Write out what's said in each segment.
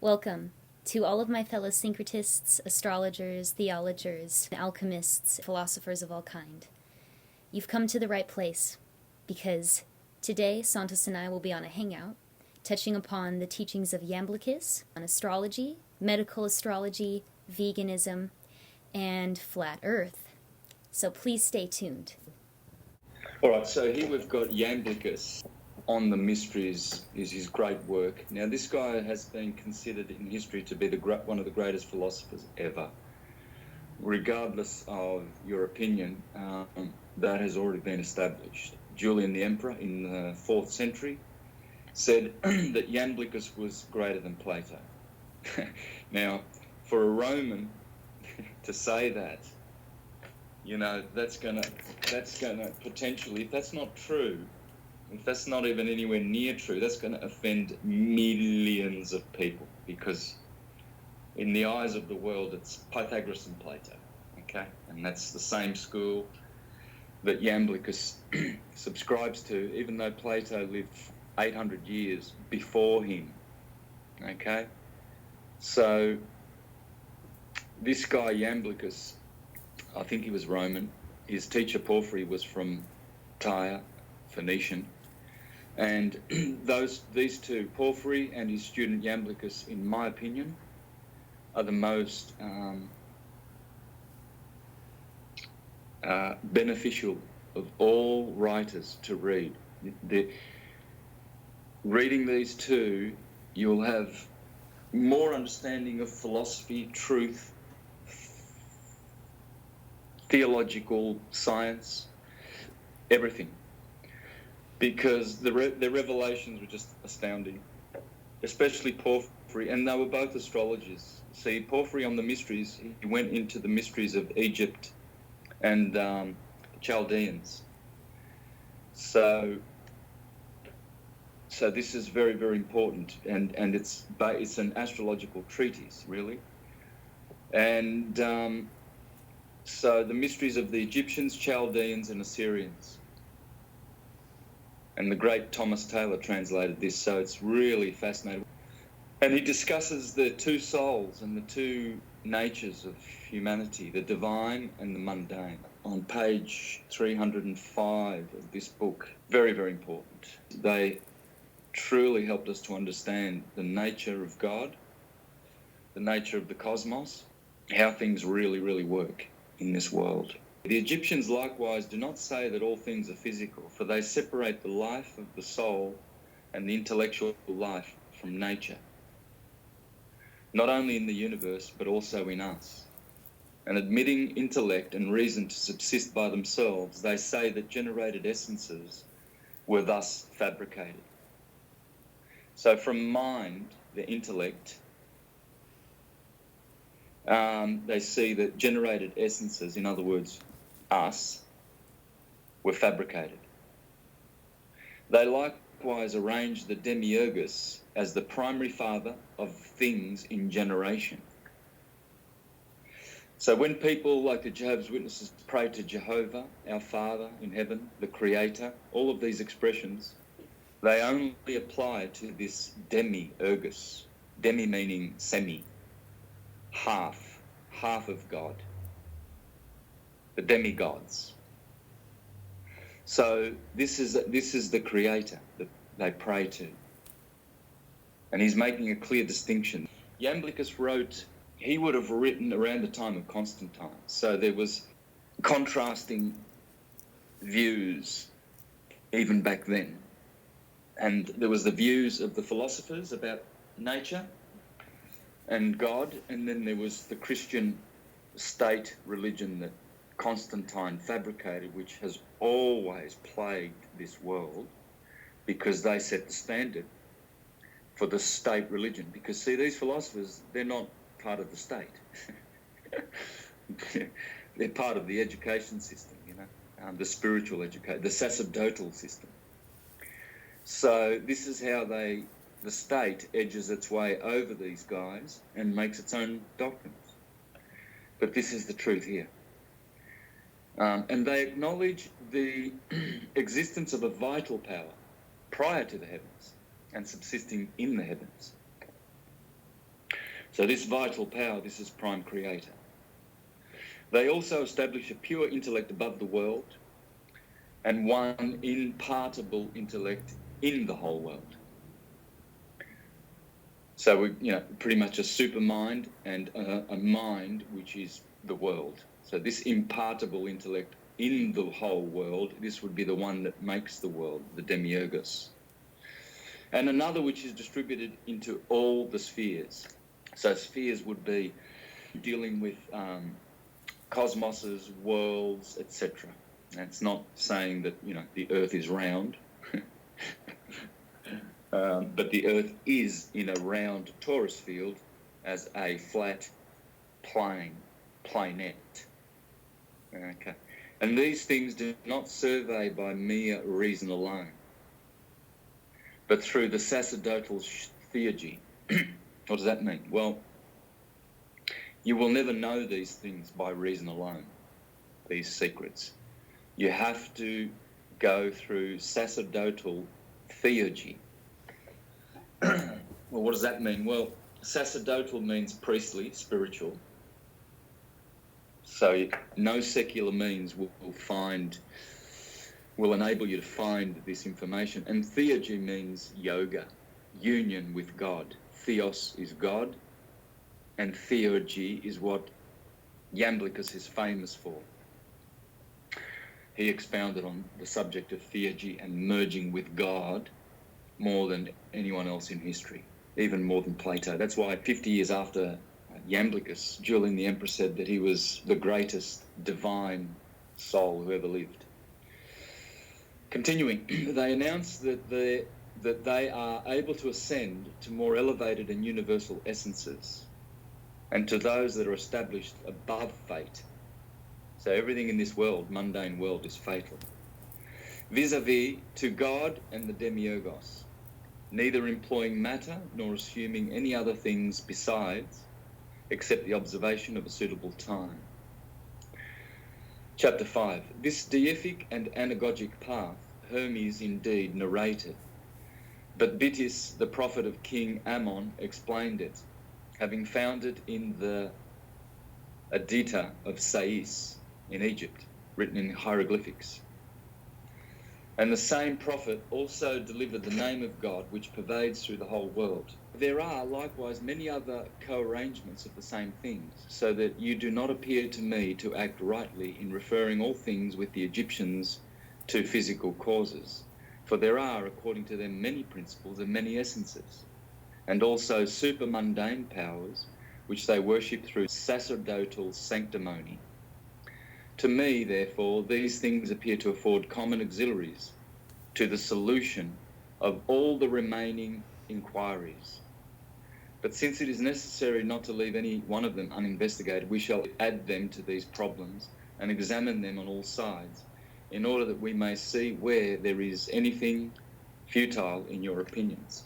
Welcome to all of my fellow syncretists, astrologers, theologers, alchemists, philosophers of all kind. You've come to the right place, because today Santos and I will be on a hangout, touching upon the teachings of Iamblichus on astrology, medical astrology, veganism, and flat earth. So please stay tuned. All right, so here we've got Iamblichus on the mysteries, is his great work. Now, this guy has been considered in history to be one of the greatest philosophers ever. Regardless of your opinion, that has already been established. Julian the Emperor in the 4th century said that Iamblichus was greater than Plato. Now, for a Roman to say that, you know, that's gonna potentially, if that's not true, if that's not even anywhere near true, that's going to offend millions of people, because in the eyes of the world, it's Pythagoras and Plato, okay? And that's the same school that Iamblichus subscribes to, even though Plato lived 800 years before him, okay? So this guy Iamblichus, I think he was Roman. His teacher Porphyry was from Tyre, Phoenician. And these two, Porphyry and his student Iamblichus, in my opinion, are the most beneficial of all writers to read. Reading these two, you'll have more understanding of philosophy, truth, theological science, everything. Because the revelations were just astounding, especially Porphyry, and they were both astrologers. See, Porphyry on the mysteries, he went into the mysteries of Egypt and the Chaldeans. So this is very, very important, and it's an astrological treatise, really. And so the mysteries of the Egyptians, Chaldeans, and Assyrians. And the great Thomas Taylor translated this, so it's really fascinating. And he discusses the two souls and the two natures of humanity, the divine and the mundane, on page 305 of this book. Very, very important. They truly helped us to understand the nature of God, the nature of the cosmos, how things really, really work in this world. The Egyptians likewise do not say that all things are physical, for they separate the life of the soul and the intellectual life from nature, not only in the universe, but also in us. And admitting intellect and reason to subsist by themselves, they say that generated essences were thus fabricated. So from mind, the intellect, they see that generated essences, in other words, us, were fabricated. They likewise arrange the demiurgus as the primary father of things in generation. So when people like the Jehovah's Witnesses pray to Jehovah, our Father in heaven, the Creator, all of these expressions, they only apply to this demiurgus. Demi meaning semi, half of God. The demigods. So this is the Creator that they pray to, and he's making a clear distinction. Iamblichus wrote, he would have written around the time of Constantine, so there was contrasting views even back then, and there was the views of the philosophers about nature and God, and then there was the Christian state religion that Constantine fabricated, which has always plagued this world, because they set the standard for the state religion. Because, see, these philosophers, they're not part of the state. They're part of the education system, you know, the spiritual education, the sacerdotal system. So this is how the state edges its way over these guys and makes its own doctrines. But this is the truth here. And they acknowledge the existence of a vital power prior to the heavens and subsisting in the heavens. So this vital power, this is prime creator. They also establish a pure intellect above the world and one impartable intellect in the whole world. So we, pretty much a super mind and a mind which is the world. So this impartable intellect in the whole world, this would be the one that makes the world, the demiurgus. And another which is distributed into all the spheres. So spheres would be dealing with cosmoses, worlds, etc. That's not saying that, the earth is round. But the earth is in a round torus field as a flat planet. Okay. And these things do not survey by mere reason alone, but through the sacerdotal theurgy. What does that mean? Well, you will never know these things by reason alone, these secrets. You have to go through sacerdotal theurgy. Well, what does that mean? Well, sacerdotal means priestly, spiritual. So no secular means will enable you to find this information. And theurgy means yoga, union with God. Theos is God, and theurgy is what Iamblichus is famous for. He expounded on the subject of theurgy and merging with God more than anyone else in history, even more than Plato. That's why 50 years after Iamblichus, Julian the Emperor said that he was the greatest divine soul who ever lived. Continuing, they announced that they are able to ascend to more elevated and universal essences and to those that are established above fate. So everything in this world, mundane world, is fatal. Vis-a-vis to God and the demiurgos, neither employing matter nor assuming any other things besides, except the observation of a suitable time. Chapter 5. This deific and anagogic path Hermes indeed narrated, but Bitis, the prophet of King Ammon, explained it, having found it in the Edita of Sais in Egypt, written in hieroglyphics. And the same prophet also delivered the name of God, which pervades through the whole world. There are likewise many other co-arrangements of the same things, so that you do not appear to me to act rightly in referring all things with the Egyptians to physical causes. For there are, according to them, many principles and many essences, and also supermundane powers, which they worship through sacerdotal sanctimony. To me, therefore, these things appear to afford common auxiliaries to the solution of all the remaining inquiries. But since it is necessary not to leave any one of them uninvestigated, we shall add them to these problems and examine them on all sides, in order that we may see where there is anything futile in your opinions.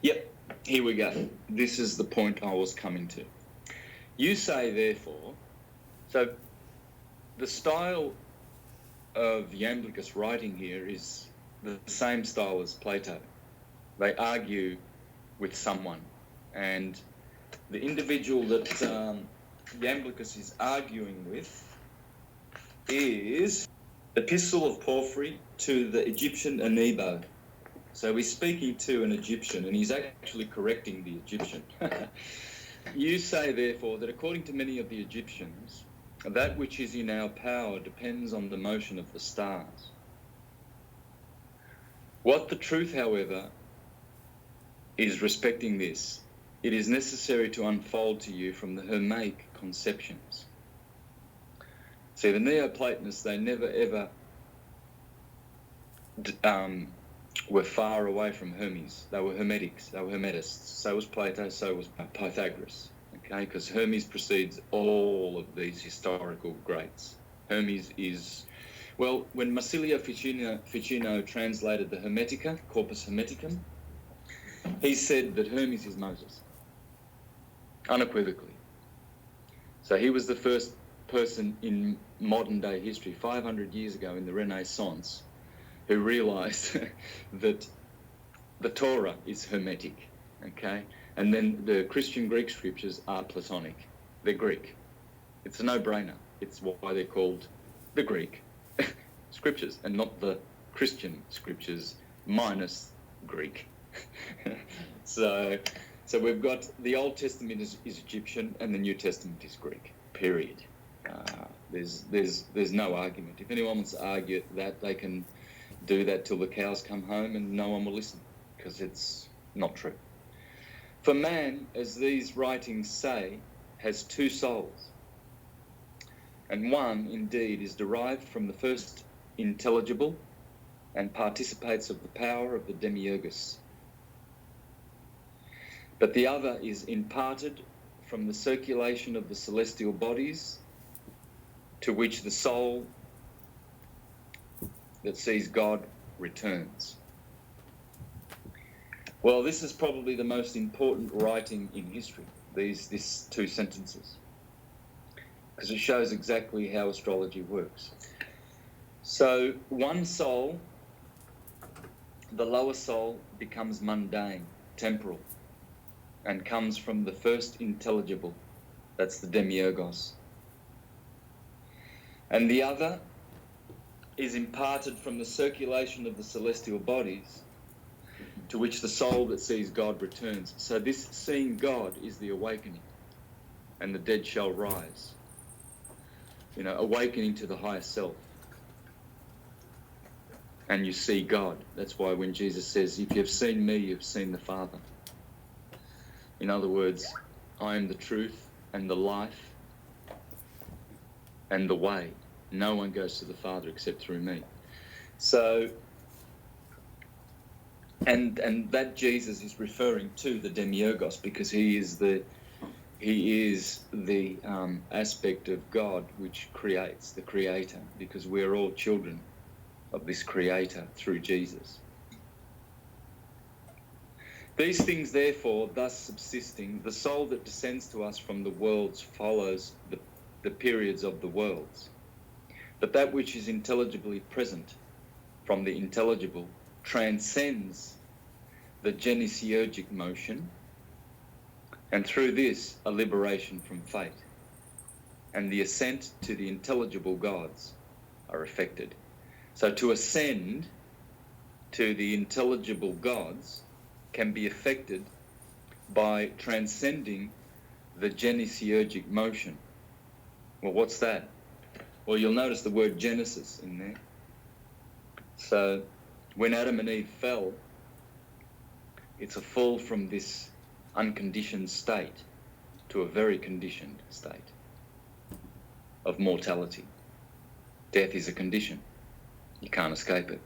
Yep, here we go. This is the point I was coming to. You say, therefore, so the style of Iamblichus writing here is the same style as Plato. They argue with someone, and the individual that Iamblichus is arguing with is Epistle of Porphyry to the Egyptian Nebo. So he's speaking to an Egyptian, and he's actually correcting the Egyptian. You say, therefore, that according to many of the Egyptians, that which is in our power depends on the motion of the stars. What the truth, however, is respecting this, it is necessary to unfold to you from the Hermaic conceptions. See, the Neoplatonists, they never ever were far away from Hermes. They were Hermetics, they were Hermetists. So was Plato, so was Pythagoras. Okay, because Hermes precedes all of these historical greats. Hermes is, well, when Marsilio Ficino translated the Hermetica, Corpus Hermeticum, he said that Hermes is Moses, unequivocally. So he was the first person in modern day history, 500 years ago in the Renaissance, who realized that the Torah is Hermetic, okay? And then the Christian Greek scriptures are Platonic. They're Greek. It's a no-brainer. It's why they're called the Greek scriptures and not the Christian scriptures minus Greek. So we've got the Old Testament is Egyptian and the New Testament is Greek, period. There's no argument. If anyone wants to argue that, they can do that till the cows come home and no one will listen, because it's not true. For man, as these writings say, has two souls, and one indeed is derived from the first intelligible and participates of the power of the Demiurgus. But the other is imparted from the circulation of the celestial bodies, to which the soul that sees God returns. Well, this is probably the most important writing in history, these two sentences, because it shows exactly how astrology works. So one soul, the lower soul, becomes mundane, temporal, and comes from the first intelligible, that's the Demiurgos. And the other is imparted from the circulation of the celestial bodies, to which the soul that sees God returns. So this seeing God is the awakening, and the dead shall rise. Awakening to the higher self. And you see God. That's why when Jesus says, if you've seen me, you've seen the Father. In other words, I am the truth and the life and the way. No one goes to the Father except through me. So, and that Jesus is referring to the Demiurgos, because he is the aspect of God which creates, the Creator, because we're all children of this Creator through Jesus. These things, therefore, thus subsisting, the soul that descends to us from the worlds follows the periods of the worlds. But that which is intelligibly present from the intelligible transcends the genesiurgic motion, and through this a liberation from fate, and the ascent to the intelligible gods are effected. So to ascend to the intelligible gods can be effected by transcending the genesiurgic motion. Well, what's that? Well, you'll notice the word Genesis in there. So when Adam and Eve fell, it's a fall from this unconditioned state to a very conditioned state of mortality. Death is a condition. You can't escape it.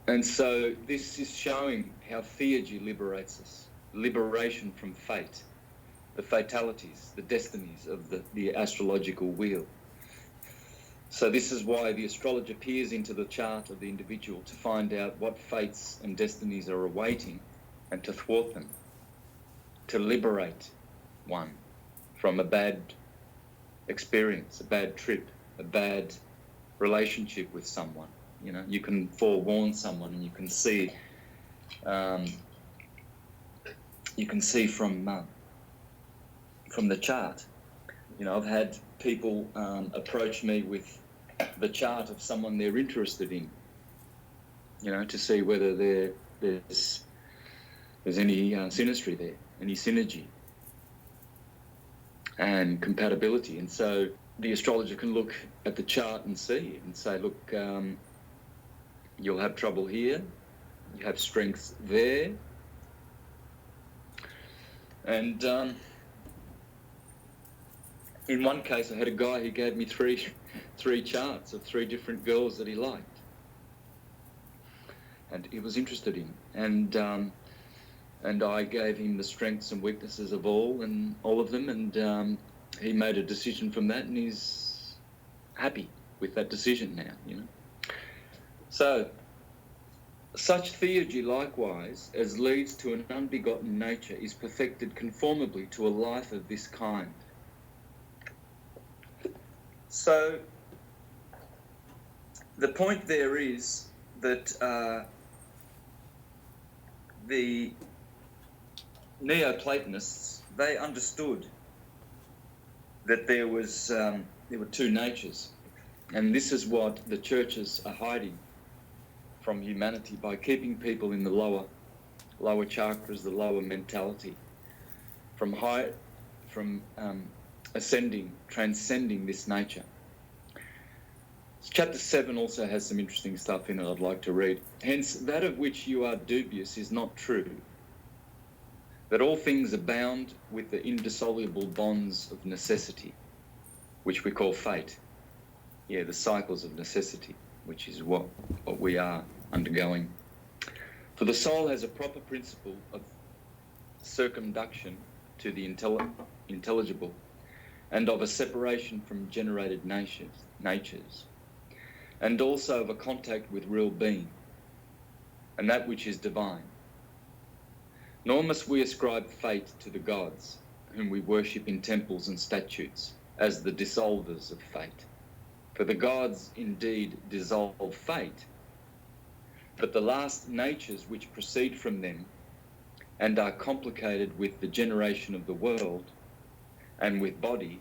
And so this is showing how Theurgy liberates us. Liberation from fate, the fatalities, the destinies of the astrological wheel. So this is why the astrologer peers into the chart of the individual to find out what fates and destinies are awaiting and to thwart them, to liberate one from a bad experience, a bad trip, a bad relationship with someone. You can forewarn someone, and you can see from the chart. I've had people approach me with the chart of someone they're interested in, to see whether there's any synastry there, any synergy and compatibility. And so the astrologer can look at the chart and see and say, look, you'll have trouble here, you have strengths there. And in one case, I had a guy who gave me three charts of three different girls that he liked, and he was interested in. And I gave him the strengths and weaknesses of all of them, and he made a decision from that, and he's happy with that decision now. So, such theurgy likewise as leads to an unbegotten nature is perfected conformably to a life of this kind. So, the point there is that the Neoplatonists, they understood that there were two natures, and this is what the churches are hiding from humanity by keeping people in the lower chakras, the lower mentality, from ascending, transcending this nature. Chapter 7 also has some interesting stuff in it I'd like to read. Hence, that of which you are dubious is not true, that all things are bound with the indissoluble bonds of necessity, which we call fate. Yeah, the cycles of necessity, which is what we are undergoing. For the soul has a proper principle of circumduction to the intelligible, and of a separation from generated natures, and also of a contact with real being, and that which is divine. Nor must we ascribe fate to the gods, whom we worship in temples and statues, as the dissolvers of fate. For the gods indeed dissolve fate, but the last natures which proceed from them and are complicated with the generation of the world and with body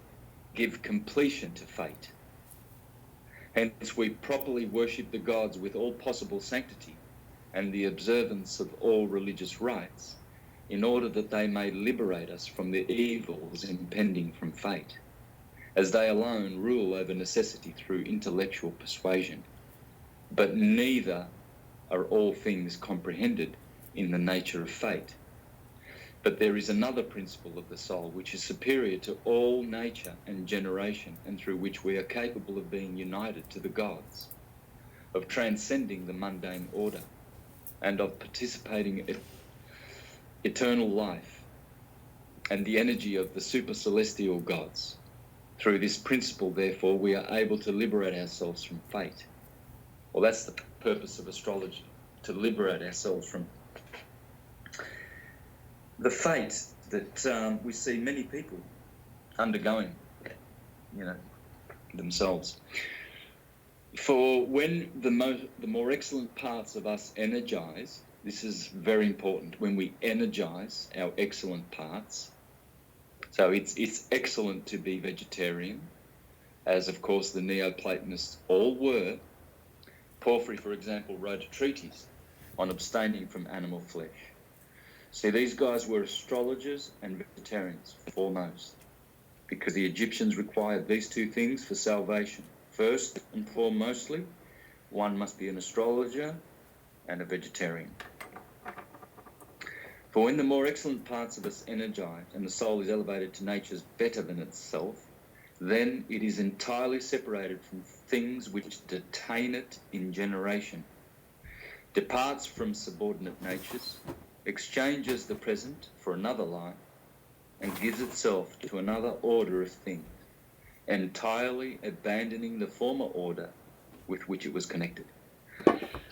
give completion to fate. Hence we properly worship the gods with all possible sanctity and the observance of all religious rites, in order that they may liberate us from the evils impending from fate, as they alone rule over necessity through intellectual persuasion. But neither are all things comprehended in the nature of fate. But there is another principle of the soul which is superior to all nature and generation, and through which we are capable of being united to the gods, of transcending the mundane order, and of participating in eternal life and the energy of the supercelestial gods. Through this principle, therefore, we are able to liberate ourselves from fate. Well, that's the purpose of astrology, to liberate ourselves from the fate that we see many people undergoing, themselves. For when the more excellent parts of us energize, this is very important, when we energize our excellent parts. So it's excellent to be vegetarian, as of course the Neoplatonists all were. Porphyry, for example, wrote a treatise on abstaining from animal flesh. See, these guys were astrologers and vegetarians, foremost, because the Egyptians required these two things for salvation. First and foremostly, one must be an astrologer and a vegetarian. For when the more excellent parts of us energize and the soul is elevated to natures better than itself, then it is entirely separated from things which detain it in generation, departs from subordinate natures, exchanges the present for another life, and gives itself to another order of things, entirely abandoning the former order with which it was connected.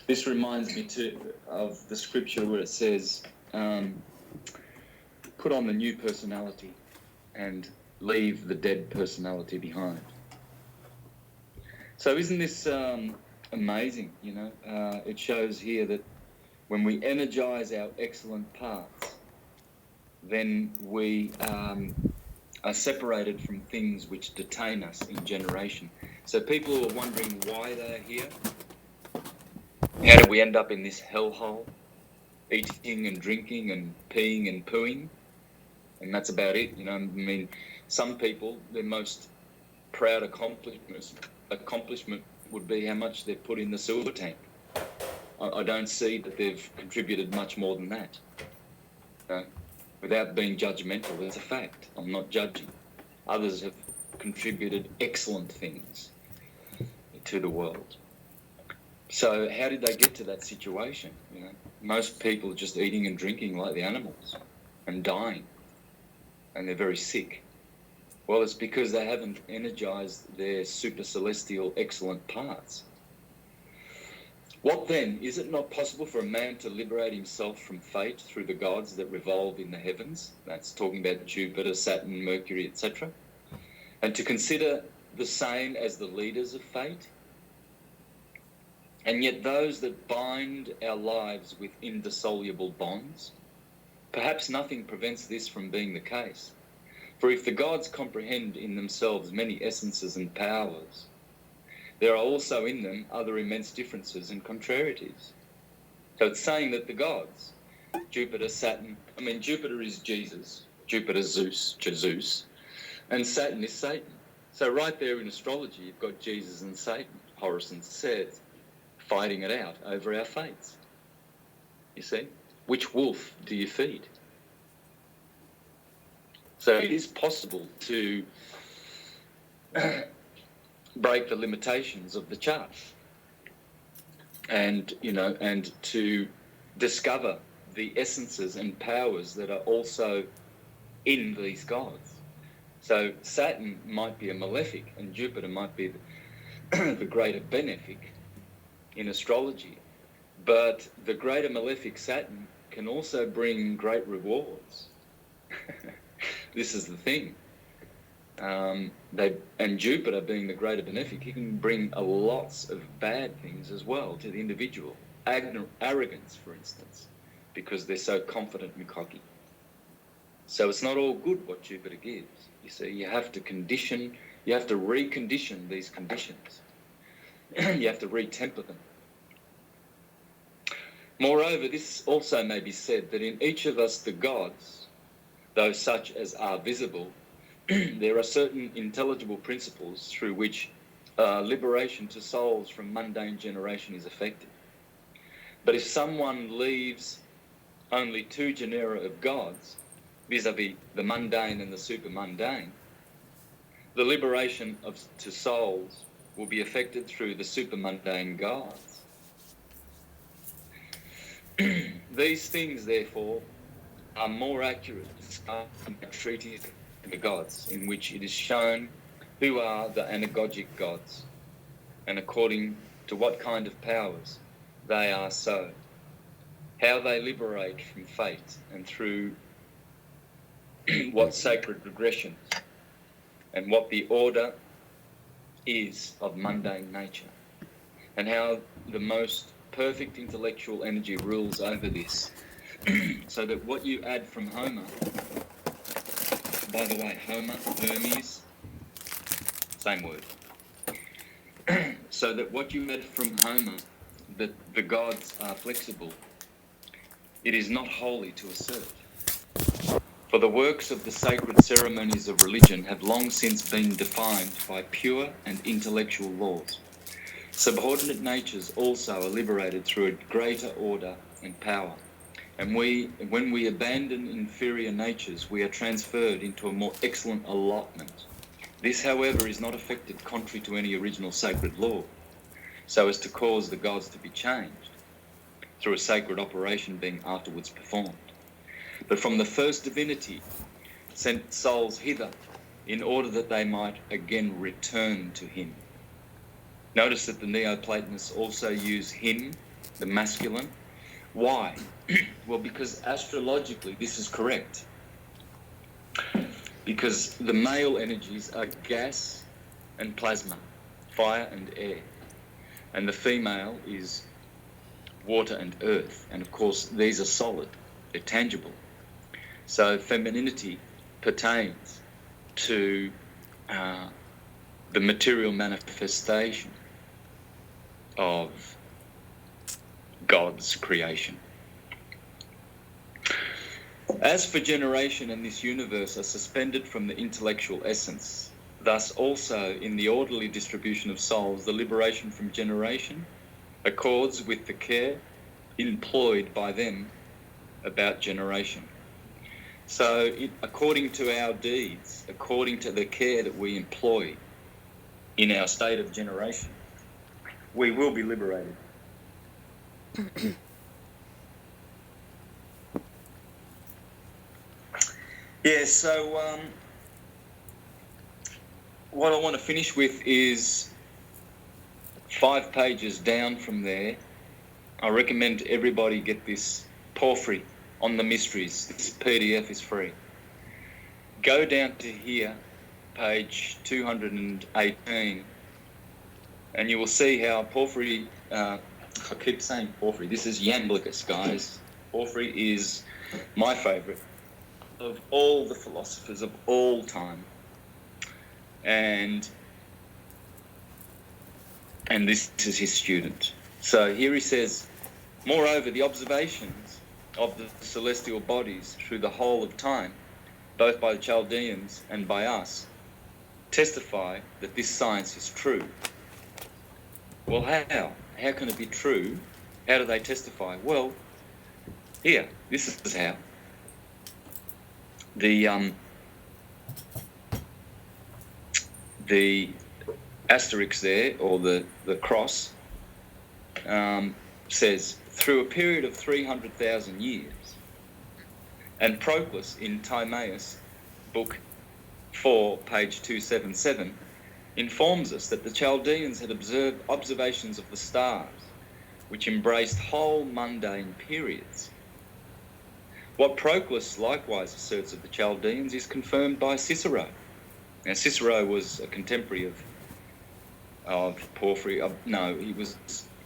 This reminds me of the scripture where it says, put on the new personality and leave the dead personality behind. So isn't this amazing? It shows here that when we energize our excellent parts, then we are separated from things which detain us in generation. So people who are wondering why they're here, how did we end up in this hellhole, eating and drinking and peeing and pooing, and that's about it. Some people, their most proud accomplishment would be how much they've put in the sewer tank. I don't see that they've contributed much more than that. Without being judgmental, it's a fact. I'm not judging. Others have contributed excellent things to the world. So how did they get to that situation? Most people are just eating and drinking like the animals and dying, and they're very sick. Well, it's because they haven't energized their super celestial excellent parts. What then? Is it not possible for a man to liberate himself from fate through the gods that revolve in the heavens? That's talking about Jupiter, Saturn, Mercury, etc. And to consider the same as the leaders of fate? And yet those that bind our lives with indissoluble bonds, perhaps nothing prevents this from being the case. For if the gods comprehend in themselves many essences and powers, there are also in them other immense differences and contrarieties. So it's saying that the gods, Jupiter, Saturn, Jupiter is Jesus, Jupiter Zeus, and Saturn is Satan. So right there in astrology, you've got Jesus and Satan, Horus and Seth, fighting it out over our fates. You see? Which wolf do you feed? So it is possible to break the limitations of the chart and to discover the essences and powers that are also in these gods. So Saturn might be a malefic and Jupiter might be the greater benefic in astrology. But the greater malefic Saturn can also bring great rewards. This is the thing. And Jupiter, being the greater benefic, he can bring lots of bad things as well to the individual. Arrogance, for instance, because they're so confident and cocky. So it's not all good what Jupiter gives. You see, you have to recondition these conditions. You have to retemper them. Moreover, this also may be said that in each of us the gods, though such as are visible, there are certain intelligible principles through which liberation to souls from mundane generation is effected. But if someone leaves only two genera of gods, vis-a-vis the mundane and the supermundane, the liberation to souls will be effected through the supermundane gods. These things, therefore, are more accurate than treaties of the gods, in which it is shown who are the anagogic gods, and according to what kind of powers they are so, how they liberate from fate, and through what sacred regressions, and what the order is of mundane nature, and how the most perfect intellectual energy rules over this, so that what you add from Homer, by the way, Homer, Hermes, same word, so that what you add from Homer, that the gods are flexible, it is not wholly to assert. For the works of the sacred ceremonies of religion have long since been defined by pure and intellectual laws. Subordinate natures also are liberated through a greater order and power. And when we abandon inferior natures, we are transferred into a more excellent allotment. This, however, is not effected contrary to any original sacred law, so as to cause the gods to be changed, through a sacred operation being afterwards performed. But from the first divinity sent souls hither in order that they might again return to him. Notice that the Neoplatonists also use him, the masculine. Why? Well, because astrologically this is correct. Because the male energies are gas and plasma, fire and air. And the female is water and earth. And of course, these are solid, they're tangible. So femininity pertains to the material manifestation of God's creation. As for generation and this universe are suspended from the intellectual essence, thus also in the orderly distribution of souls, the liberation from generation accords with the care employed by them about generation. So according to our deeds, according to the care that we employ in our state of generation, we will be liberated. Yeah, so what I want to finish with is 5 pages down from there. I recommend everybody get this Porphyry on the Mysteries. This PDF is free. Go down to here, page 218, and you will see how Porphyry I keep saying Porphyry. This is Iamblichus, guys. Porphyry is my favourite of all the philosophers of all time. And this is his student. So here he says, moreover, the observations of the celestial bodies through the whole of time, both by the Chaldeans and by us, testify that this science is true. Well, how? How can it be true? How do they testify? Well, here, this is how. The asterisk there, or the cross, says, through a period of 300,000 years. And Proclus in Timaeus, book 4, page 277, informs us that the Chaldeans had observed observations of the stars, which embraced whole mundane periods. What Proclus likewise asserts of the Chaldeans is confirmed by Cicero. Now, Cicero was a contemporary of Porphyry. He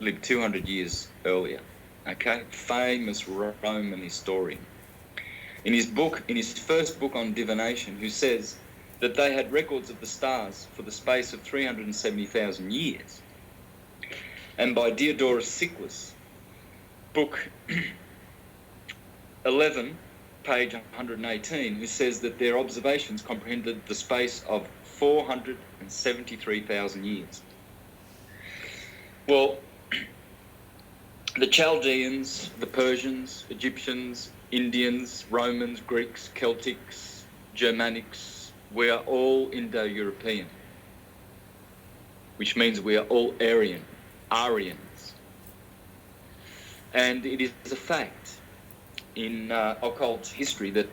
lived 200 years earlier. Okay, famous Roman historian. In his first book on divination, who says that they had records of the stars for the space of 370,000 years. And by Diodorus Siculus, book 11, page 118, who says that their observations comprehended the space of 473,000 years. Well, the Chaldeans, the Persians, Egyptians, Indians, Romans, Greeks, Celtics, Germanics, we are all Indo-European, which means we are all Aryans. And it is a fact in occult history that,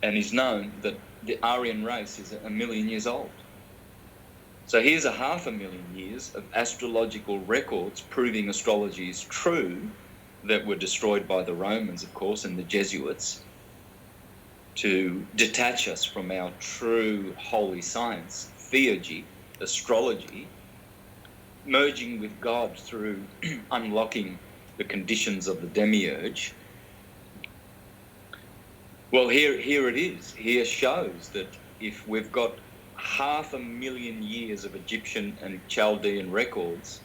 and is known, that the Aryan race is 1 million years old. So here's 500,000 years of astrological records proving astrology is true, that were destroyed by the Romans, of course, and the Jesuits, to detach us from our true holy science, Theurgy, astrology, merging with God through unlocking the conditions of the demiurge. Well, here it is. Here shows that if we've got 500,000 years of Egyptian and Chaldean records,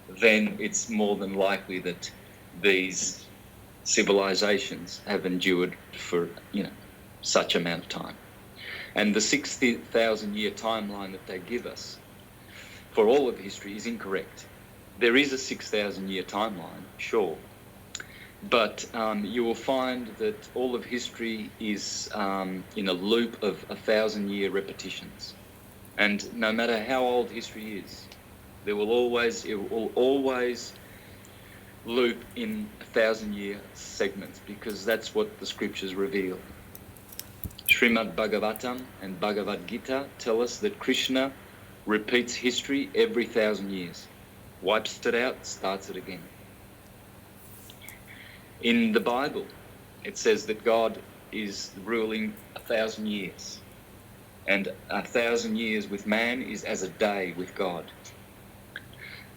then it's more than likely that these civilizations have endured for, such amount of time. And the 60,000-year timeline that they give us for all of history is incorrect. There is a 6,000-year timeline, sure, but you will find that all of history is in a loop of 1,000-year repetitions. And no matter how old history is, it will always loop in 1,000-year segments, because that's what the scriptures reveal. Srimad Bhagavatam and Bhagavad Gita tell us that Krishna repeats history every 1,000 years, wipes it out, starts it again. In the Bible, it says that God is ruling 1,000 years, and 1,000 years with man is as a day with God.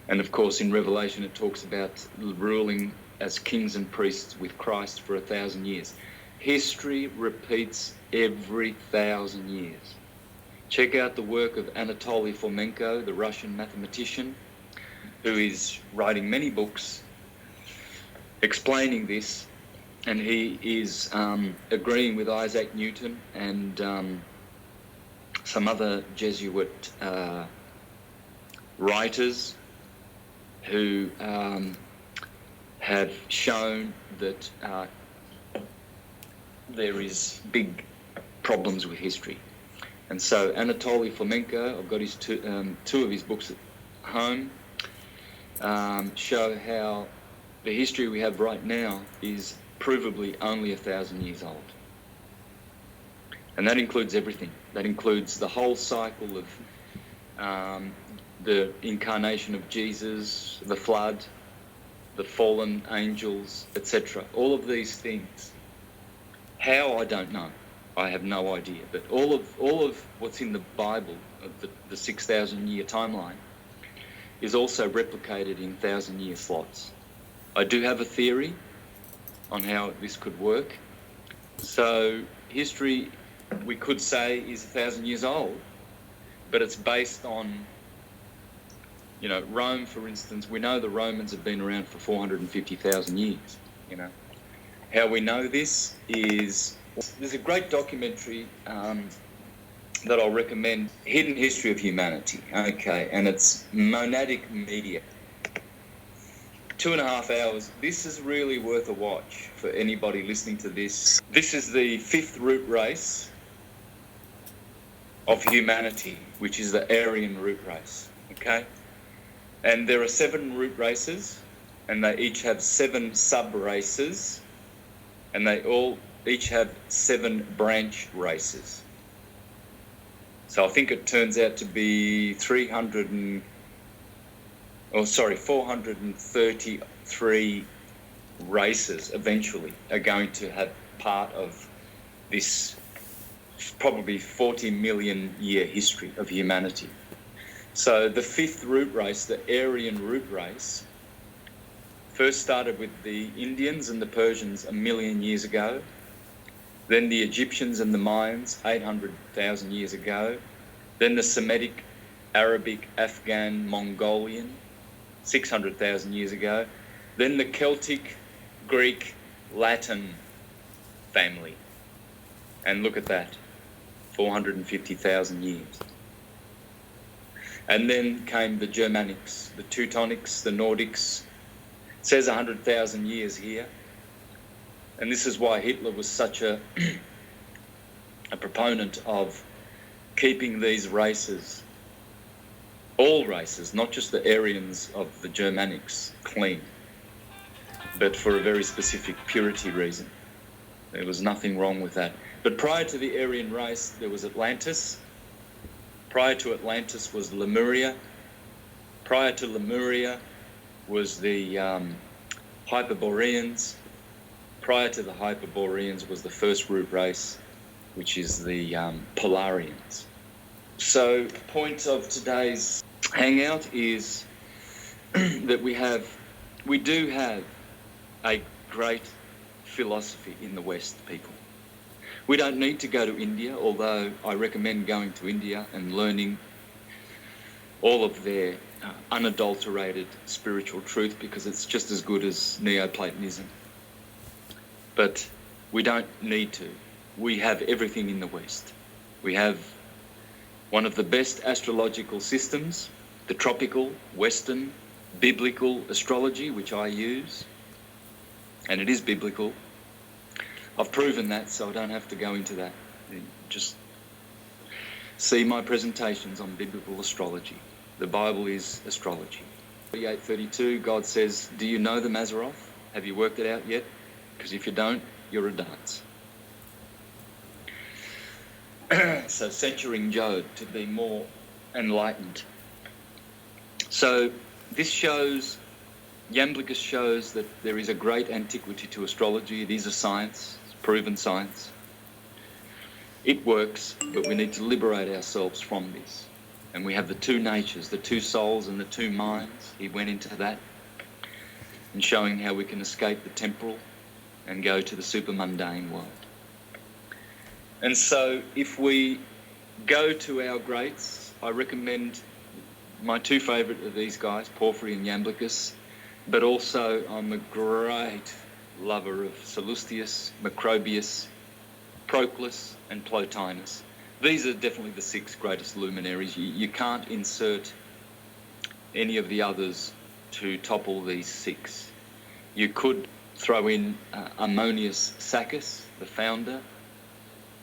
And of course, in Revelation, it talks about ruling as kings and priests with Christ for 1,000 years. History repeats every 1,000 years. Check out the work of Anatoly Fomenko, the Russian mathematician, who is writing many books explaining this, and he is agreeing with Isaac Newton and some other Jesuit writers who have shown that there is big problems with history. And so Anatoly Fomenko, I've got his two of his books at home, show how the history we have right now is provably only 1,000 years old. And that includes everything. That includes the whole cycle of the incarnation of Jesus, the flood, the fallen angels, etc. All of these things. How, I don't know. I have no idea. But all of what's in the Bible, of the 6,000-year timeline, is also replicated in 1,000-year slots. I do have a theory on how this could work. So history, we could say, is 1,000 years old, but it's based on, Rome, for instance. We know the Romans have been around for 450,000 years, How we know this is, there's a great documentary that I'll recommend, Hidden History of Humanity, okay, and it's Monadic Media. 2.5 hours. This is really worth a watch for anybody listening to this. This is the 5th root race of humanity, which is the Aryan root race, okay? And there are 7 root races, and they each have 7 sub-races, and they all each have 7 branch races. So I think it turns out to be 433 races eventually are going to have part of this probably 40 million year history of humanity. So the 5th root race, the Aryan root race, first started with the Indians and the Persians 1 million years ago, then the Egyptians and the Mayans 800,000 years ago, then the Semitic, Arabic, Afghan, Mongolian 600,000 years ago, then the Celtic, Greek, Latin family. And look at that, 450,000 years. And then came the Germanics, the Teutonics, the Nordics. It says 100,000 years here. And this is why Hitler was such a proponent of keeping these races, all races, not just the Aryans of the Germanics, clean, but for a very specific purity reason. There was nothing wrong with that. But prior to the Aryan race, there was Atlantis. Prior to Atlantis was Lemuria. Prior to Lemuria was the Hyperboreans. Prior to the Hyperboreans was the first root race, which is the Polarians. So the point of today's hangout is that we do have a great philosophy in the West, people. We don't need to go to India, although I recommend going to India and learning all of their unadulterated spiritual truth, because it's just as good as Neoplatonism. But we don't need to. We have everything in the West. We have one of the best astrological systems, the tropical, Western, biblical astrology, which I use, and it is biblical. I've proven that, so I don't have to go into that. Just see my presentations on biblical astrology. The Bible is astrology. 38:32, God says, do you know the Mazzaroth? Have you worked it out yet? Because if you don't, you're a dunce. So censuring Job to be more enlightened. So this shows, Iamblichus shows that there is a great antiquity to astrology. It is a science, it's proven science. It works, but we need to liberate ourselves from this. And we have the 2 natures, the 2 souls and the 2 minds. He went into that and showing how we can escape the temporal and go to the super-mundane world. And so if we go to our greats, I recommend my 2 favourite of these guys, Porphyry and Iamblichus, but also I'm a great lover of Sallustius, Macrobius, Proclus and Plotinus. These are definitely the 6 greatest luminaries. You can't insert any of the others to topple these 6. You could throw in Ammonius Saccas, the founder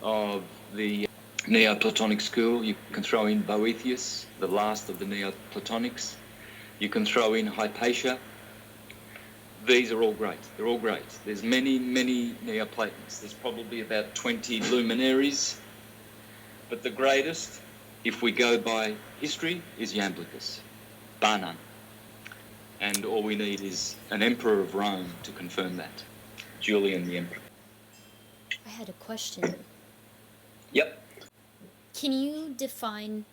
of the Neoplatonic school. You can throw in Boethius, the last of the Neoplatonics. You can throw in Hypatia. These are all great. They're all great. There's many, many Neoplatons. There's probably about 20 luminaries. But the greatest, if we go by history, is Iamblichus, bar none. And all we need is an emperor of Rome to confirm that. Julian the Emperor. I had a question. Yep. Can you define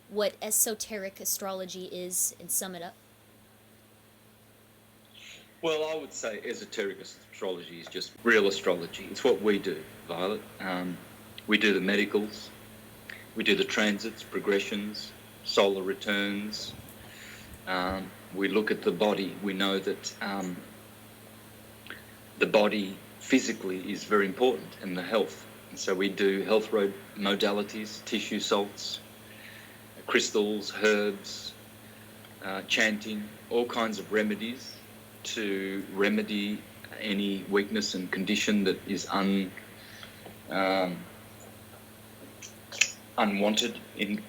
what esoteric astrology is and sum it up? Well, I would say esoteric astrology is just real astrology. It's what we do, Violet. We do the medicals, we do the transits, progressions, solar returns. We look at the body. We know that the body physically is very important, and the health. And so we do health modalities, tissue salts, crystals, herbs, chanting, all kinds of remedies to remedy any weakness and condition that is unwanted in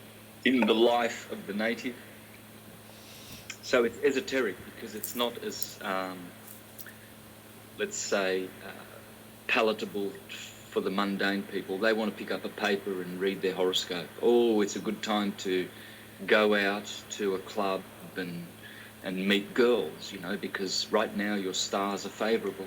the life of the native. So it's esoteric because it's not as, let's say, palatable for the mundane people. They want to pick up a paper and read their horoscope. Oh, it's a good time to go out to a club and meet girls, you know, because right now your stars are favourable.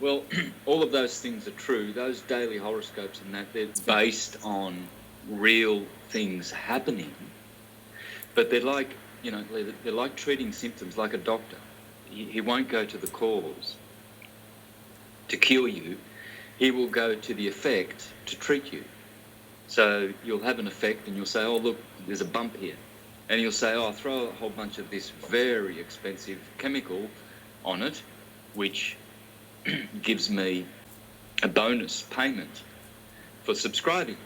Well, all of those things are true. Those daily horoscopes and that, they're based on real things happening, but they're like, you know, they're like treating symptoms, like a doctor. He won't go to the cause to cure you. He will go to the effect to treat you. So you'll have an effect and you'll say, oh, look, there's a bump here. And you'll say, oh, I'll throw a whole bunch of this very expensive chemical on it, which gives me a bonus payment for subscribing.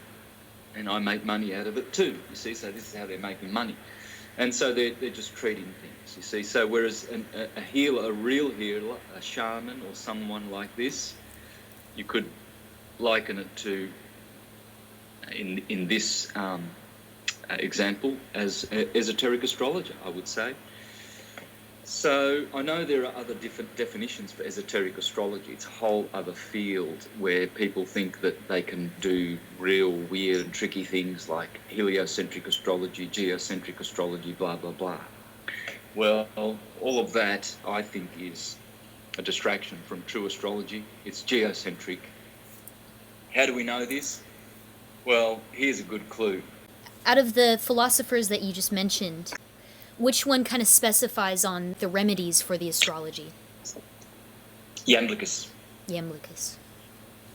And I make money out of it too, you see. So this is how they're making money. And so they're just treating things, you see. So whereas a healer, a real healer, a shaman or someone like this, you could liken it to, in this example, as esoteric astrologer, I would say. So I know there are other different definitions for esoteric astrology. It's a whole other field where people think that they can do real weird and tricky things like heliocentric astrology, geocentric astrology, blah, blah, blah. Well, all of that, I think, is a distraction from true astrology. It's geocentric. How do we know this? Well, here's a good clue. Out of the philosophers that you just mentioned, which one kind of specifies on the remedies for the astrology? Iamblichus. Iamblichus.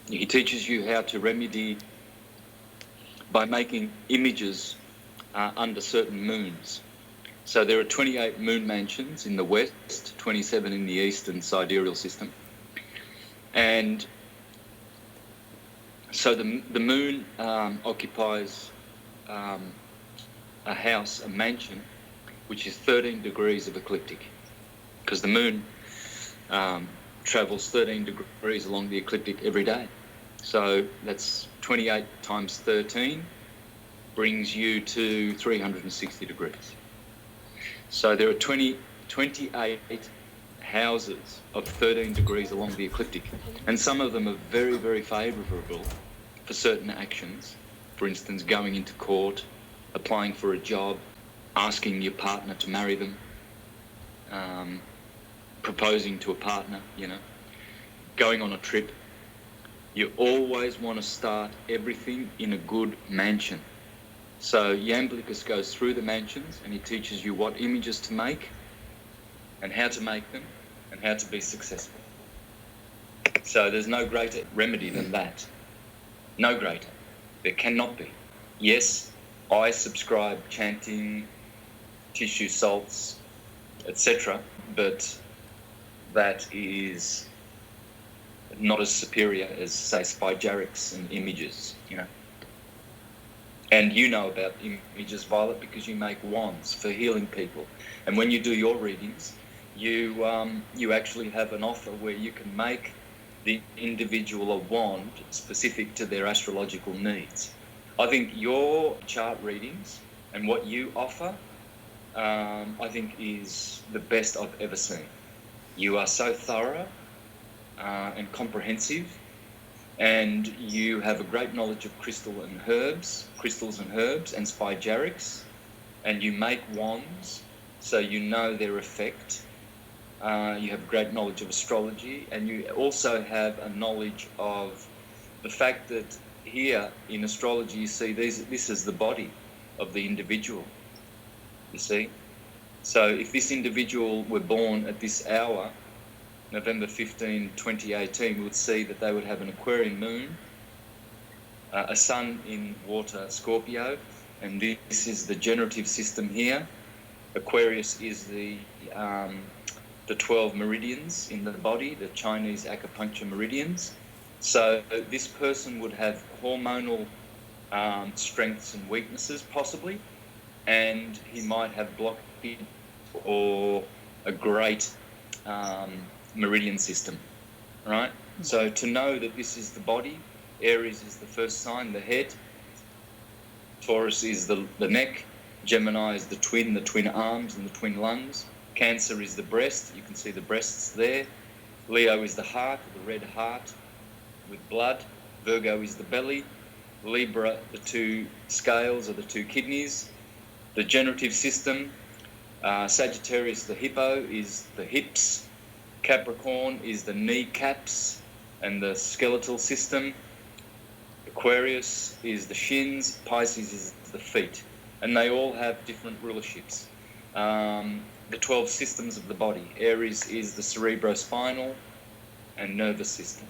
He teaches you how to remedy by making images under certain moons. So there are 28 moon mansions in the west, 27 in the eastern sidereal system. And so the moon occupies a house, a mansion, which is 13 degrees of ecliptic, because the moon travels 13 degrees along the ecliptic every day. So that's 28 times 13 brings you to 360 degrees. So there are 28 houses of 13 degrees along the ecliptic, and some of them are very, very favourable for certain actions. For instance, going into court, applying for a job, asking your partner to marry them, proposing to a partner, you know, going on a trip. You always want to start everything in a good mansion. So Iamblichus goes through the mansions and he teaches you what images to make and how to make them and how to be successful. So there's no greater remedy than that. No greater. There cannot be. Yes, I subscribe chanting, tissue salts, etc., but that is not as superior as, say, spygerics and images, you know. And you know about images, Violet, because you make wands for healing people. And when you do your readings, you actually have an offer where you can make the individual a wand specific to their astrological needs. I think your chart readings and what you offer, I think is the best I've ever seen. You are so thorough and comprehensive, and you have a great knowledge of crystals and herbs and spygerics, and you make wands, so you know their effect. You have great knowledge of astrology, and you also have a knowledge of the fact that here in astrology, you see this is the body of the individual, you see. So if this individual were born at this hour November 15, 2018, we would see that they would have an Aquarian moon, a sun in water Scorpio, and this is the generative system here. Aquarius is the 12 meridians in the body, the Chinese acupuncture meridians. So this person would have hormonal strengths and weaknesses, possibly, and he might have blockage or a great meridian system, right? So to know that this is the body, Aries is the first sign, the head, Taurus is the neck, Gemini is the twin arms and the twin lungs, Cancer is the breast, you can see the breasts there, Leo is the heart, the red heart with blood, Virgo is the belly, Libra, the two scales or the two kidneys, the generative system, Sagittarius, the hippo, is the hips, Capricorn is the kneecaps and the skeletal system, Aquarius is the shins, Pisces is the feet, and they all have different rulerships. The 12 systems of the body, Aries is the cerebrospinal and nervous system.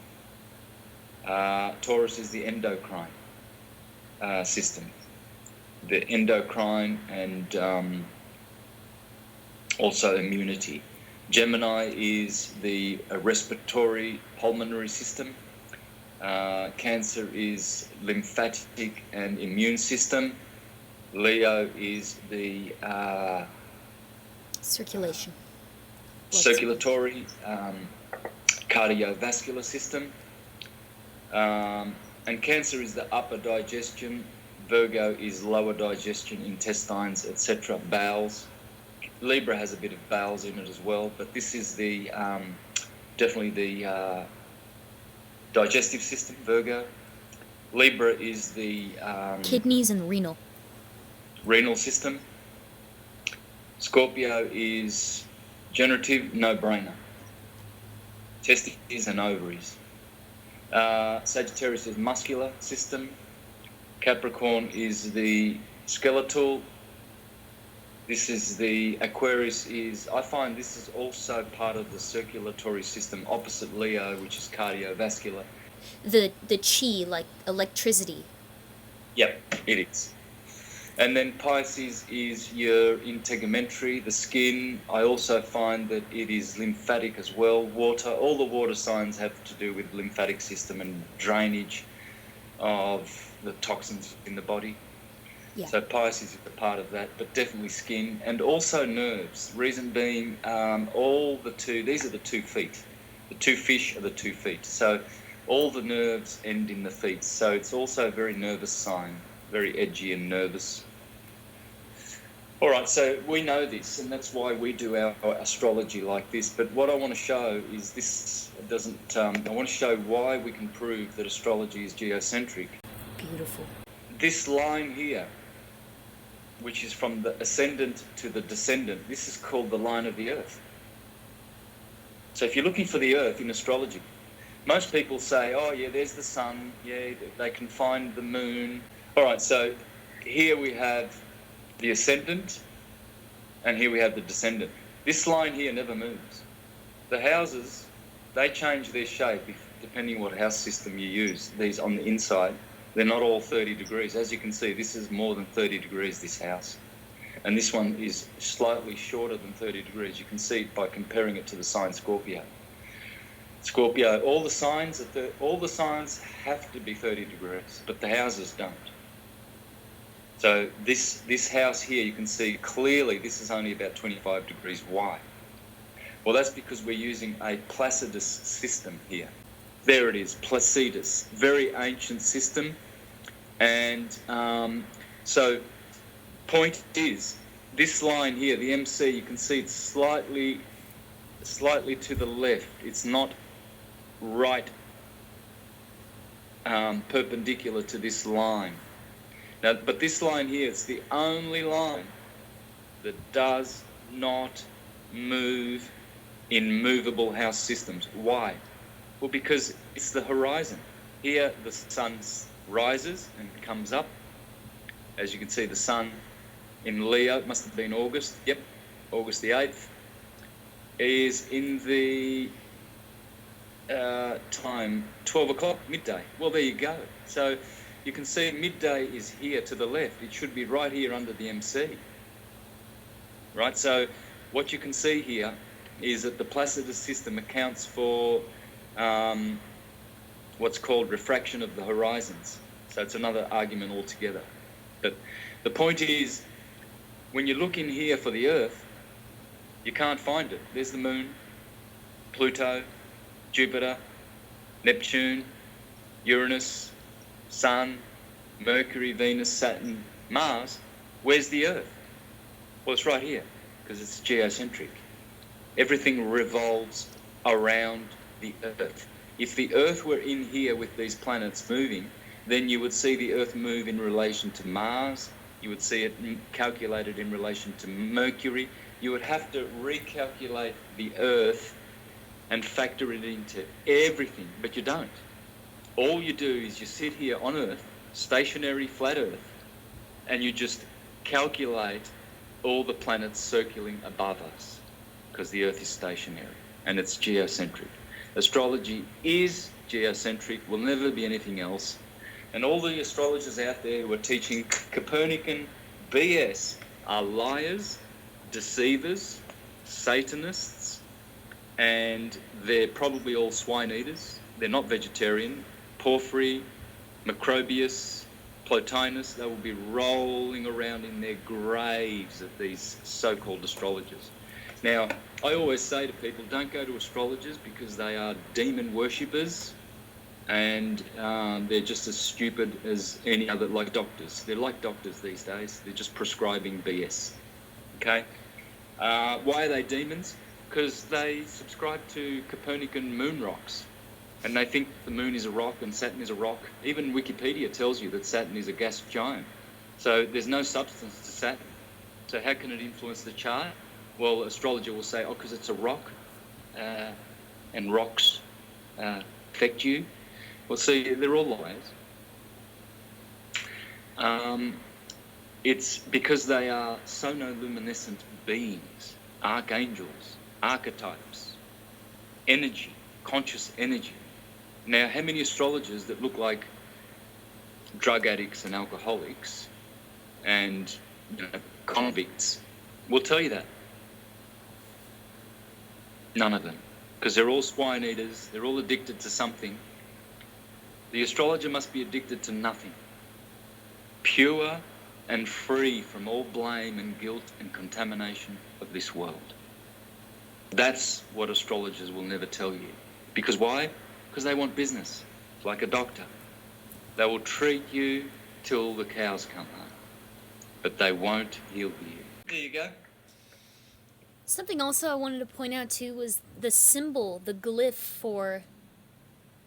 Taurus is the endocrine system, the endocrine and also immunity. Gemini is the respiratory pulmonary system. Cancer is lymphatic and immune system. Leo is the circulation, circulatory cardiovascular system. And Cancer is the upper digestion. Virgo is lower digestion, intestines, etc., bowels. Libra has a bit of bowels in it as well, but this is the definitely the digestive system, Virgo. Libra is the kidneys and renal system. Scorpio is generative, no-brainer. Testes and ovaries. Sagittarius is muscular system. Capricorn is the skeletal. This is the Aquarius is, I find this is also part of the circulatory system, opposite Leo, which is cardiovascular. The chi, like electricity. Yep, it is. And then Pisces is your integumentary, the skin. I also find that it is lymphatic as well. Water, all the water signs have to do with lymphatic system and drainage of the toxins in the body. Yeah. So Pisces is a part of that, but definitely skin and also nerves. Reason being, these are the 2 feet. The 2 fish are the 2 feet. So all the nerves end in the feet. So it's also a very nervous sign, very edgy and nervous. All right, so we know this, and that's why we do our astrology like this. But what I want to show is this doesn't. I want to show why we can prove that astrology is geocentric. Beautiful. This line here, which is from the ascendant to the descendant, this is called the line of the Earth. So if you're looking for the Earth in astrology, most people say, oh yeah, there's the sun, yeah, they can find the moon. All right, so here we have the ascendant, and here we have the descendant. This line here never moves. The houses, they change their shape depending what house system you use. These on the inside, they're not all 30 degrees. As you can see, this is more than 30 degrees, this house. And this one is slightly shorter than 30 degrees. You can see it by comparing it to the sign Scorpio. Scorpio, all the signs have to be 30 degrees, but the houses don't. So this house here, you can see clearly this is only about 25 degrees wide. Well, that's because we're using a Placidus system here. There it is, Placidus, very ancient system. And so point is, this line here, the MC, you can see it's slightly to the left. It's not right perpendicular to this line. Now, but this line here, it's the only line that does not move in movable house systems. Why? Well, because it's the horizon. Here, the sun rises and comes up. As you can see, the sun in Leo, it must have been August, yep, August the 8th, is in the time, 12 o'clock, midday. Well, there you go. So you can see midday is here to the left. It should be right here under the MC. Right? So what you can see here is that the Placidus system accounts for what's called refraction of the horizons. So it's another argument altogether. But the point is, when you look in here for the Earth, you can't find it. There's the Moon, Pluto, Jupiter, Neptune, Uranus, Sun, Mercury, Venus, Saturn, Mars. Where's the Earth? Well, it's right here, because it's geocentric. Everything revolves around the Earth. If the Earth were in here with these planets moving, then you would see the Earth move in relation to Mars. You would see it calculated in relation to Mercury. You would have to recalculate the Earth and factor it into everything, but you don't. All you do is you sit here on Earth, stationary flat Earth, and you just calculate all the planets circling above us, because the Earth is stationary and it's geocentric. Astrology is geocentric, will never be anything else. And all the astrologers out there who are teaching Copernican BS are liars, deceivers, Satanists, and they're probably all swine eaters. They're not vegetarian. Porphyry, Macrobius, Plotinus, they will be rolling around in their graves at these so-called astrologers. Now, I always say to people, don't go to astrologers because they are demon worshippers, and they're just as stupid as any other, like doctors. They're like doctors these days. They're just prescribing BS. Okay? Why are they demons? Because they subscribe to Copernican moon rocks, and they think the moon is a rock and Saturn is a rock. Even Wikipedia tells you that Saturn is a gas giant. So there's no substance to Saturn. So how can it influence the chart? Well, astrologer will say, oh, because it's a rock, and rocks affect you. Well, see, they're all liars. It's because they are sonoluminescent beings, archangels, archetypes, energy, conscious energy. Now, how many astrologers that look like drug addicts and alcoholics and convicts will tell you that? None of them, because they're all swine eaters, they're all addicted to something. The astrologer must be addicted to nothing, pure and free from all blame and guilt and contamination of this world. That's what astrologers will never tell you. Because why? Because they want business, like a doctor. They will treat you till the cows come home, but they won't heal you. There you go. Something also I wanted to point out too was the symbol, the glyph for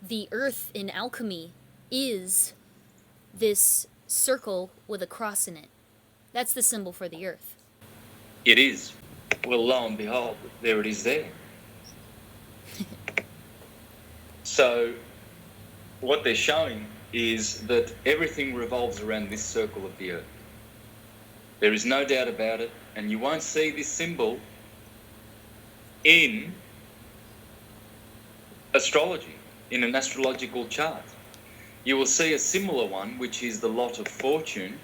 the earth in alchemy is this circle with a cross in it. That's the symbol for the earth. It is. Well, lo and behold, there it is there. So what they're showing is that everything revolves around this circle of the earth. There is no doubt about it, and you won't see this symbol in astrology, in an astrological chart. You will see a similar one, which is the lot of fortune.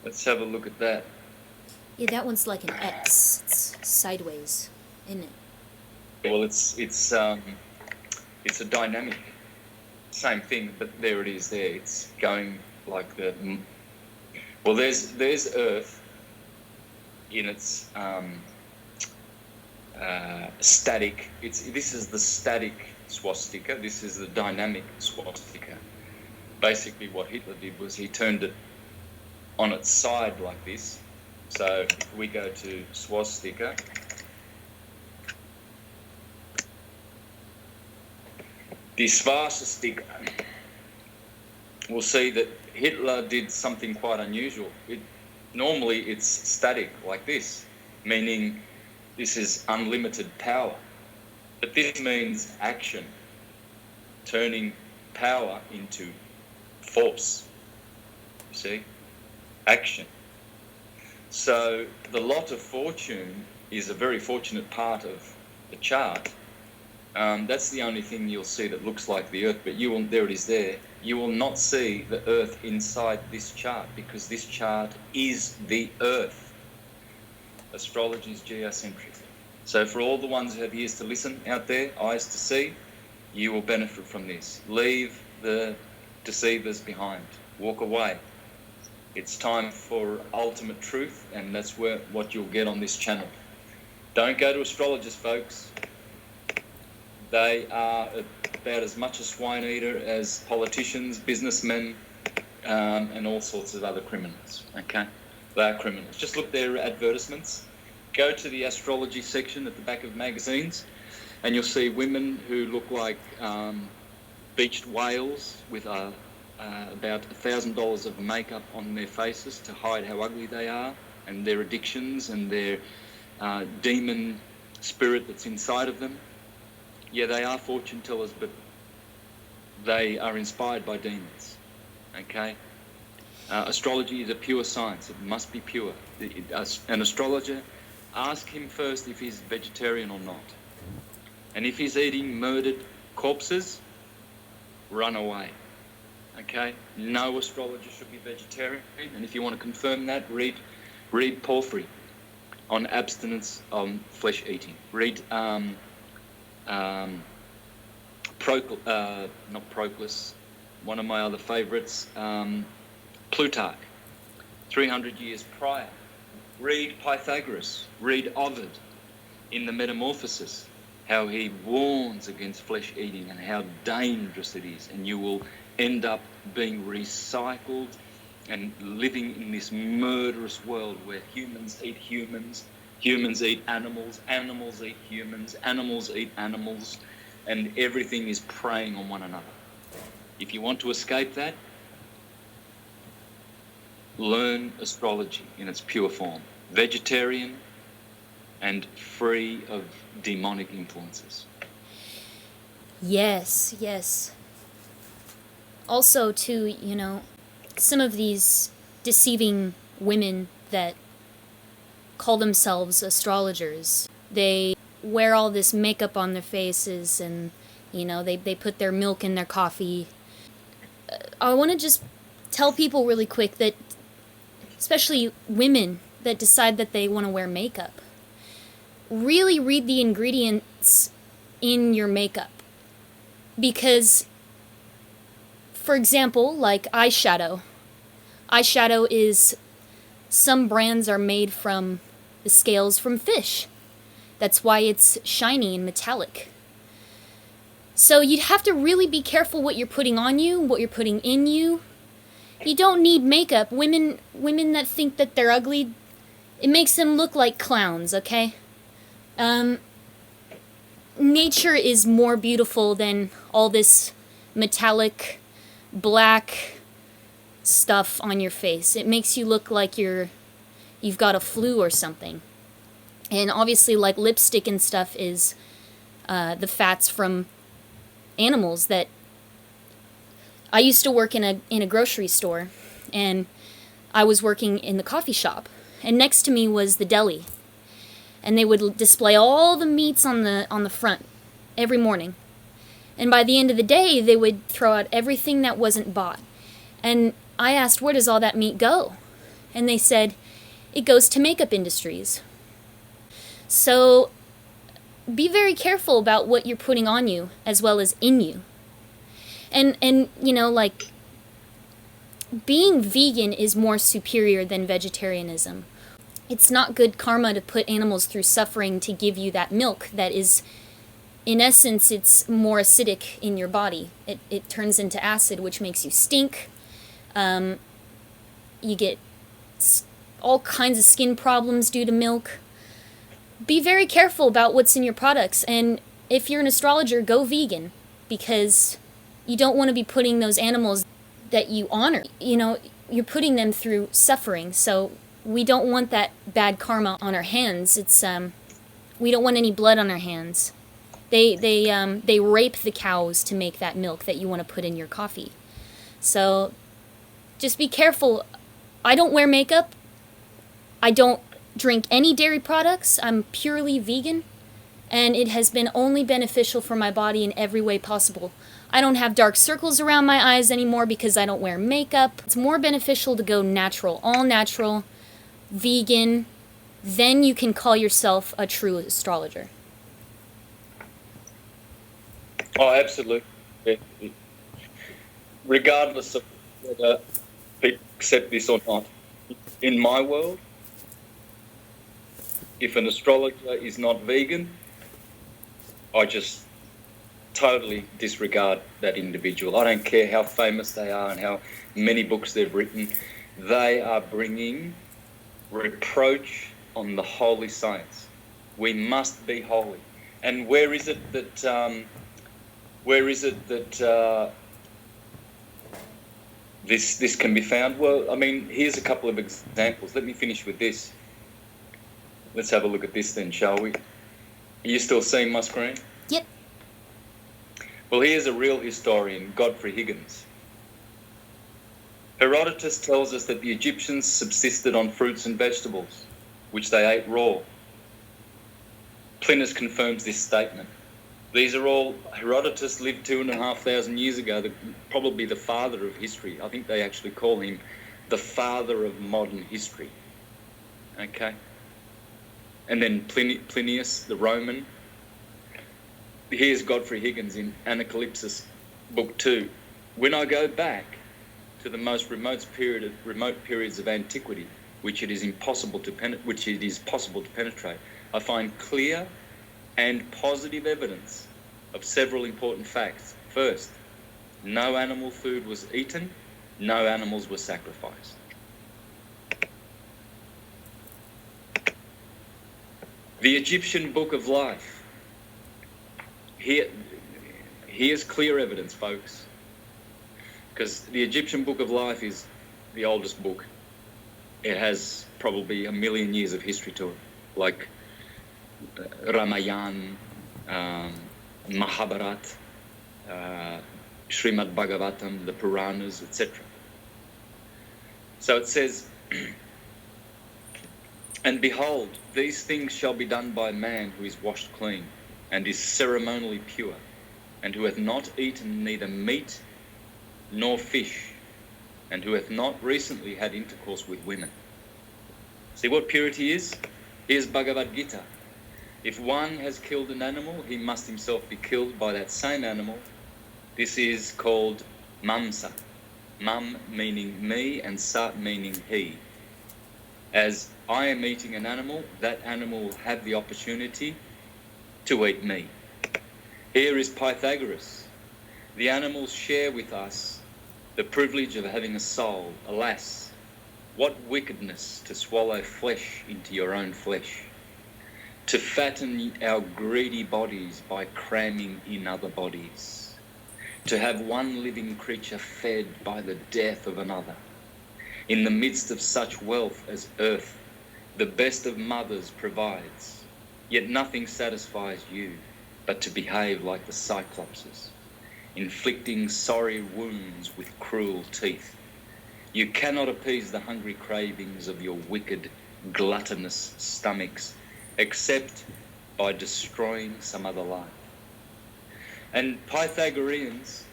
Let's have a look at that. Yeah, that one's like an X. It's sideways, isn't it? Well, it's a dynamic, same thing, but there it is there. It's going like the... Well, there's Earth in its static. This is the static swastika. This is the dynamic swastika. Basically, what Hitler did was he turned it on its side like this. So if we go to swastika, the swastika, we'll see that Hitler did something quite unusual. Normally it's static like this, meaning this is unlimited power. But this means action, turning power into force. You see? Action. So the lot of fortune is a very fortunate part of the chart, That's the only thing you'll see that looks like the Earth, but there it is there. You will not see the Earth inside this chart, because this chart is the Earth. Astrology is geocentric. So for all the ones who have ears to listen out there, eyes to see, you will benefit from this. Leave the deceivers behind. Walk away. It's time for ultimate truth, and that's what you'll get on this channel. Don't go to astrologers, folks. They are about as much a swine eater as politicians, businessmen, and all sorts of other criminals, okay? They are criminals. Just look at their advertisements. Go to the astrology section at the back of magazines, and you'll see women who look like beached whales with about $1,000 of makeup on their faces to hide how ugly they are, and their addictions and their demon spirit that's inside of them. Yeah, they are fortune tellers, but they are inspired by demons, okay? Astrology is a pure science. It must be pure. An astrologer, ask him first if he's vegetarian or not. And if he's eating murdered corpses, run away, okay? No astrologer should be vegetarian. And if you want to confirm that, read Porphyry on abstinence on flesh eating. Read not Proclus, one of my other favourites, Plutarch, 300 years prior. Read Pythagoras, read Ovid in the Metamorphosis, how he warns against flesh eating and how dangerous it is, and you will end up being recycled and living in this murderous world where humans eat humans, humans eat animals, animals eat humans, animals eat animals, and everything is preying on one another. If you want to escape that, learn astrology in its pure form. Vegetarian and free of demonic influences. Yes, yes. Also, too, some of these deceiving women that call themselves astrologers, they wear all this makeup on their faces, and they put their milk in their coffee. I want to just tell people really quick that, especially women that decide that they want to wear makeup, really read the ingredients in your makeup. Because, for example, like eyeshadow is, some brands are made from the scales from fish. That's why it's shiny and metallic. So you'd have to really be careful what you're putting on you, what you're putting in you. You don't need makeup. Women that think that they're ugly, it makes them look like clowns, okay? Nature is more beautiful than all this metallic, black stuff on your face. It makes you look like you've got a flu or something. And obviously, like lipstick and stuff is the fats from animals that... I used to work in a grocery store, and I was working in the coffee shop, and next to me was the deli, and they would display all the meats on the front every morning, and by the end of the day they would throw out everything that wasn't bought. And I asked, where does all that meat go? And they said, it goes to makeup industries. So be very careful about what you're putting on you as well as in you. And like, being vegan is more superior than vegetarianism. It's not good karma to put animals through suffering to give you that milk that is, in essence, it's more acidic in your body. It turns into acid, which makes you stink. You get all kinds of skin problems due to milk. Be very careful about what's in your products. And if you're an astrologer, go vegan, because you don't want to be putting those animals that you honor. You're putting them through suffering. So we don't want that bad karma on our hands. It's we don't want any blood on our hands. They rape the cows to make that milk that you want to put in your coffee. So just be careful. I don't wear makeup. I don't drink any dairy products. I'm purely vegan. and it has been only beneficial for my body in every way possible. I don't have dark circles around my eyes anymore because I don't wear makeup. It's more beneficial to go natural, all natural, vegan. Then you can call yourself a true astrologer. Oh, absolutely. Regardless of whether people accept this or not, in my world, if an astrologer is not vegan, I just totally disregard that individual. I don't care how famous they are and how many books they've written. They are bringing reproach on the holy science. We must be holy. And where is it that this can be found? Well, I mean, here's a couple of examples. Let me finish with this. Let's have a look at this then, shall we? Are you still seeing my screen? Yep. Well, here's a real historian, Godfrey Higgins. Herodotus tells us that the Egyptians subsisted on fruits and vegetables, which they ate raw. Plinus confirms this statement. These are all, Herodotus lived 2,500 years ago, probably the father of history. I think they actually call him the father of modern history. Okay? And then Plinius, the Roman. Here's Godfrey Higgins in Anacalypsis, Book 2. When I go back to the most remote periods of antiquity, which it is possible to penetrate, I find clear and positive evidence of several important facts. First, no animal food was eaten, no animals were sacrificed. The Egyptian Book of Life. Here's clear evidence, folks, because the Egyptian Book of Life is the oldest book. It has probably 1 million years of history to it, like Ramayana, Mahabharat, Srimad Bhagavatam, the Puranas, etc. So it says, and behold, these things shall be done by a man who is washed clean, and is ceremonially pure, and who hath not eaten neither meat nor fish, and who hath not recently had intercourse with women. See what purity is? Here's Bhagavad Gita. If one has killed an animal, he must himself be killed by that same animal. This is called mamsa. Mam meaning me and sa meaning he. As I am eating an animal, that animal will have the opportunity to eat me. Here is Pythagoras. The animals share with us the privilege of having a soul. Alas, what wickedness to swallow flesh into your own flesh, to fatten our greedy bodies by cramming in other bodies, to have one living creature fed by the death of another. In the midst of such wealth as earth, the best of mothers provides, yet nothing satisfies you but to behave like the Cyclopses, inflicting sorry wounds with cruel teeth. You cannot appease the hungry cravings of your wicked, gluttonous stomachs, except by destroying some other life. And Pythagoreans,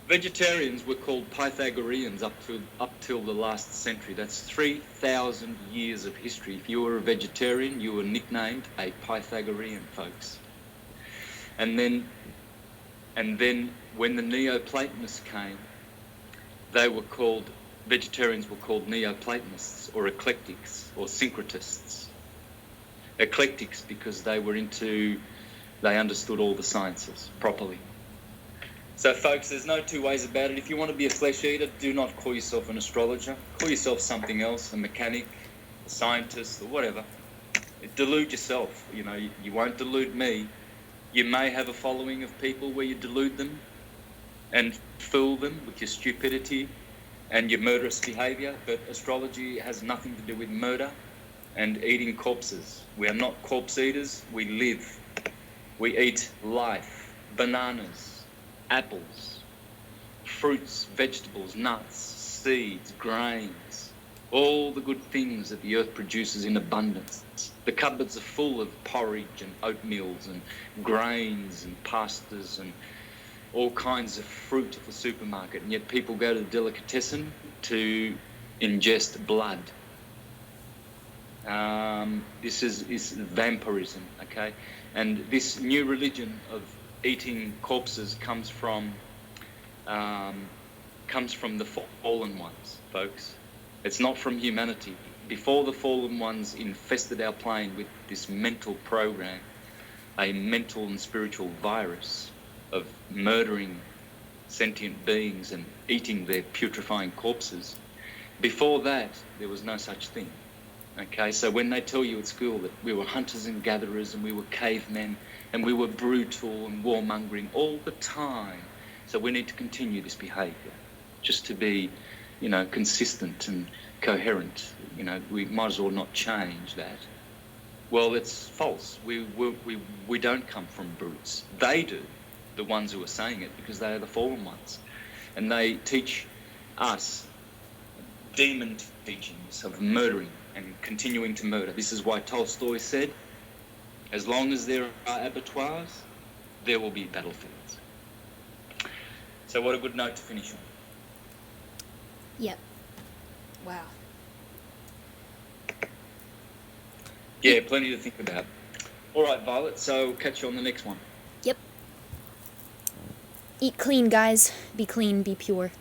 vegetarians were called Pythagoreans up till the last century. That's 3,000 years of history. If you were a vegetarian, you were nicknamed a Pythagorean, folks. And then when the Neoplatonists came, vegetarians were called Neoplatonists or eclectics or syncretists. Eclectics because they understood all the sciences properly. So folks, there's no two ways about it. If you want to be a flesh eater, do not call yourself an astrologer. Call yourself something else, a mechanic, a scientist, or whatever. Delude yourself. You know, you won't delude me. You may have a following of people where you delude them and fool them with your stupidity and your murderous behavior, but astrology has nothing to do with murder and eating corpses. We are not corpse eaters, we live. We eat life, bananas, apples, fruits, vegetables, nuts, seeds, grains, all the good things that the earth produces in abundance. The cupboards are full of porridge and oatmeals and grains and pastas and all kinds of fruit at the supermarket, and yet people go to the delicatessen to ingest blood. This is vampirism, okay? And this new religion of eating corpses comes from the fallen ones, folks. It's not from humanity. Before the fallen ones infested our plane with this mental program, a mental and spiritual virus of murdering sentient beings and eating their putrefying corpses, before that, there was no such thing. Okay, so when they tell you at school that we were hunters and gatherers and we were cavemen and we were brutal and warmongering all the time, so we need to continue this behaviour just to be, consistent and coherent. We might as well not change that. Well, it's false. We don't come from brutes. They do, the ones who are saying it, because they are the fallen ones. And they teach us demon teachings of murdering and continuing to murder. This is why Tolstoy said, as long as there are abattoirs, there will be battlefields. So what a good note to finish on. Yep. Wow. Yeah, plenty to think about. All right, Violet, so catch you on the next one. Yep. Eat clean, guys. Be clean, be pure.